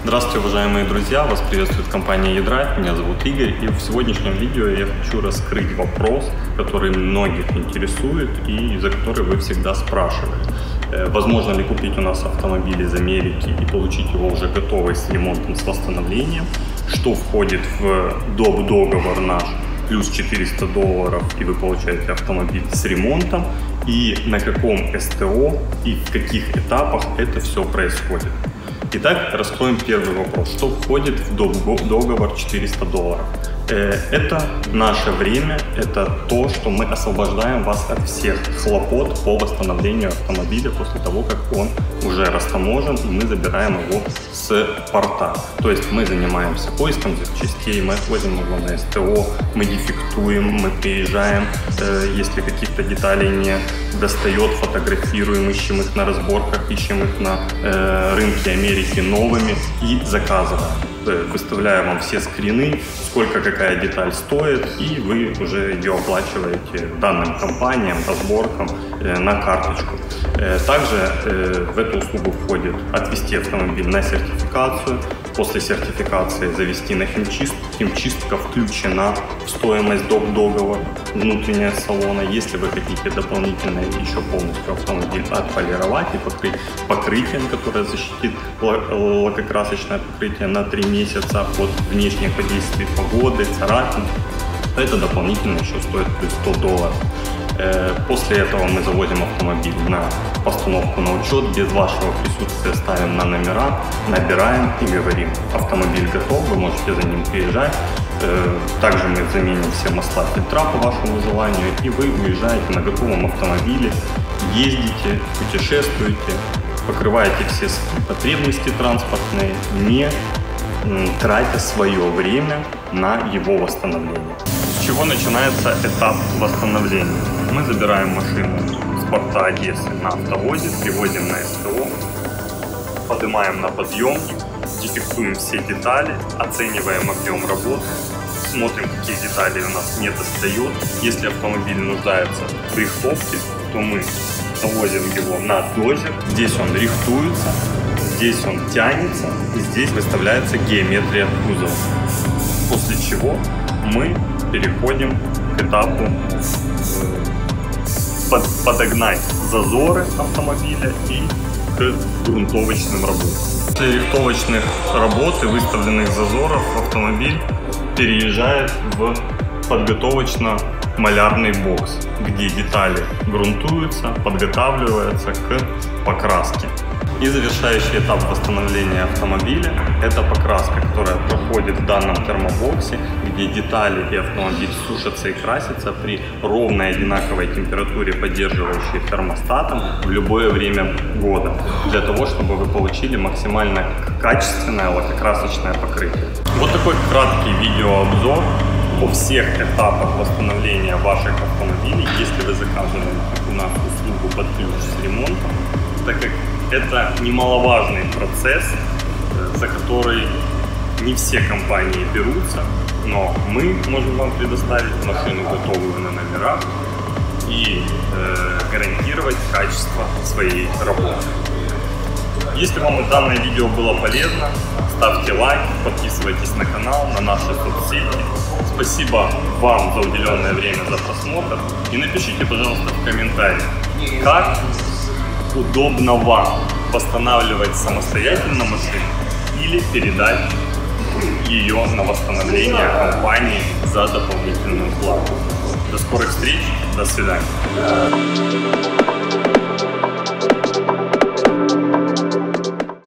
Здравствуйте, уважаемые друзья! Вас приветствует компания eDrive. Меня зовут Игорь. И в сегодняшнем видео я хочу раскрыть вопрос, который многих интересует и за который вы всегда спрашивали. Возможно ли купить у нас автомобиль из Америки и получить его уже готовый с ремонтом, с восстановлением? Что входит в доп-договор наш? Плюс $400, и вы получаете автомобиль с ремонтом. И на каком СТО и в каких этапах это все происходит. Итак, раскроем первый вопрос. Что входит в договор $400? Это наше время, это то, что мы освобождаем вас от всех хлопот по восстановлению автомобиля после того, как он уже растаможен, и мы забираем его с порта. То есть мы занимаемся поиском запчастей, мы отвозим его на СТО, мы дефектуем, мы приезжаем, если каких-то деталей не достает, фотографируем, ищем их на разборках, ищем их на рынке Америки новыми и заказываем. Выставляю вам все скрины, сколько какая деталь стоит, и вы уже ее оплачиваете данным компаниям, разборкам на карточку. Также в эту услугу входит отвезти автомобиль на сертификацию, после сертификации завести на химчистку. Химчистка включена в стоимость договора внутреннего салона. Если вы хотите дополнительно еще полностью автомобиль отполировать и покрыть покрытием, которое защитит лакокрасочное покрытие на 3 месяца от внешних воздействий погоды, царапин, это дополнительно еще стоит плюс $100. После этого мы заводим автомобиль на постановку на учет, без вашего присутствия ставим на номера, набираем и говорим: автомобиль готов, вы можете за ним приезжать. Также мы заменим все масла, фильтра по вашему желанию, и вы уезжаете на готовом автомобиле, ездите, путешествуете, покрываете все свои потребности транспортные, не тратя свое время на его восстановление. С чего начинается этап восстановления? Мы забираем машину с порта Одессы на автовозе, привозим на СТО, поднимаем на подъемник, дефектуем все детали, оцениваем объем работы, смотрим, какие детали у нас не достает. Если автомобиль нуждается в рихтовке, то мы завозим его на дозер. Здесь он рихтуется, здесь он тянется, и здесь выставляется геометрия кузова. После чего мы переходим к этапу подогнать зазоры автомобиля и к грунтовочным работам. После рихтовочных работ и выставленных зазоров автомобиль переезжает в подготовочно-малярный бокс, где детали грунтуются, подготавливаются к покраске. И завершающий этап восстановления автомобиля – это покраска, которая проходит в данном термобоксе, где детали и автомобиль сушатся и красятся при ровной одинаковой температуре, поддерживающей термостатом в любое время года, для того, чтобы вы получили максимально качественное лакокрасочное покрытие. Вот такой краткий видеообзор по всех этапах восстановления ваших автомобилей, если вы заказываете у нас услугу под ключ с ремонтом, так как это немаловажный процесс, за который не все компании берутся, но мы можем вам предоставить машину готовую на номерах и гарантировать качество своей работы. Если вам данное видео было полезно, ставьте лайк, подписывайтесь на канал, на наши соцсети. Спасибо вам за уделенное время, за просмотр. И напишите, пожалуйста, в комментариях, как удобно вам восстанавливать самостоятельно машину или передать ее на восстановление компании за дополнительную плату. До скорых встреч, до свидания.